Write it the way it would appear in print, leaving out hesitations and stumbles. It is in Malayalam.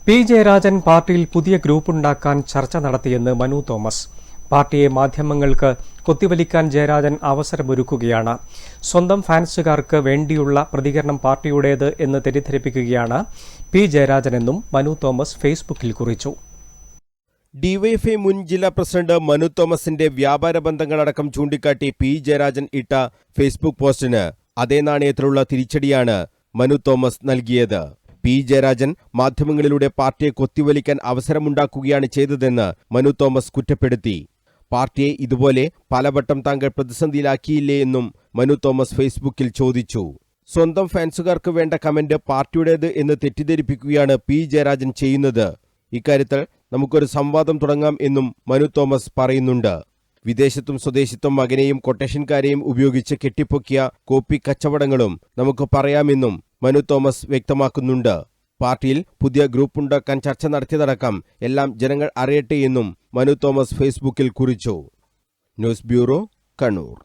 പി ജയരാജൻ പാർട്ടിയിൽ പുതിയ ഗ്രൂപ്പുണ്ടാക്കാൻ ചർച്ച നടത്തിയെന്ന് മനു തോമസ്. പാർട്ടിയെ മാധ്യമങ്ങൾക്ക് കൊത്തിവലിക്കാൻ ജയരാജൻ അവസരമൊരുക്കുകയാണ്. സ്വന്തം ഫാൻസുകാർക്ക് വേണ്ടിയുള്ള പ്രതികരണം പാർട്ടിയുടേത് എന്ന് തെറ്റിദ്ധരിപ്പിക്കുകയാണ് പി ജയരാജനെന്നും മനു തോമസ് ഫേസ്ബുക്കിൽ കുറിച്ചു. ഡിവൈഎഫ്ഐ മുൻ ജില്ലാ പ്രസിഡന്റ് മനു തോമസിന്റെ വ്യാപാര ബന്ധങ്ങളടക്കം ചൂണ്ടിക്കാട്ടി പി ജയരാജൻ ഇട്ട ഫേസ്ബുക്ക് പോസ്റ്റിന് അതേ നാണയത്തിലുള്ള തിരിച്ചടിയാണ് മനു തോമസ് നൽകിയത്. പി ജയരാജൻ മാധ്യമങ്ങളിലൂടെ പാർട്ടിയെ കൊത്തിവലിക്കാൻ അവസരമുണ്ടാക്കുകയാണ് ചെയ്തതെന്ന് മനു തോമസ് കുറ്റപ്പെടുത്തി. പാർട്ടിയെ ഇതുപോലെ പലവട്ടം താങ്കൾ പ്രതിസന്ധിയിലാക്കിയില്ലേ എന്നും മനു തോമസ് ഫേസ്ബുക്കിൽ ചോദിച്ചു. സ്വന്തം ഫാൻസുകാർക്ക് വേണ്ട കമന്റ് പാർട്ടിയുടേത് എന്ന് തെറ്റിദ്ധരിപ്പിക്കുകയാണ് പി ജയരാജൻ ചെയ്യുന്നത്. ഇക്കാര്യത്തിൽ നമുക്കൊരു സംവാദം തുടങ്ങാം എന്നും മനു തോമസ് പറയുന്നുണ്ട്. വിദേശത്തും സ്വദേശത്തും മകനെയും കൊട്ടേഷൻകാരെയും ഉപയോഗിച്ച് കെട്ടിപ്പൊക്കിയ കോപ്പി കച്ചവടങ്ങളും നമുക്ക് പറയാമെന്നും മനു തോമസ് വ്യക്തമാക്കുന്നുണ്ട്. പാർട്ടിയിൽ പുതിയ ഗ്രൂപ്പുണ്ടാക്കാൻ ചർച്ച നടത്തിയതടക്കം എല്ലാം ജനങ്ങൾ അറിയട്ടെ എന്നും മനു തോമസ് ഫേസ്ബുക്കിൽ കുറിച്ചു. News bureau, Kannur.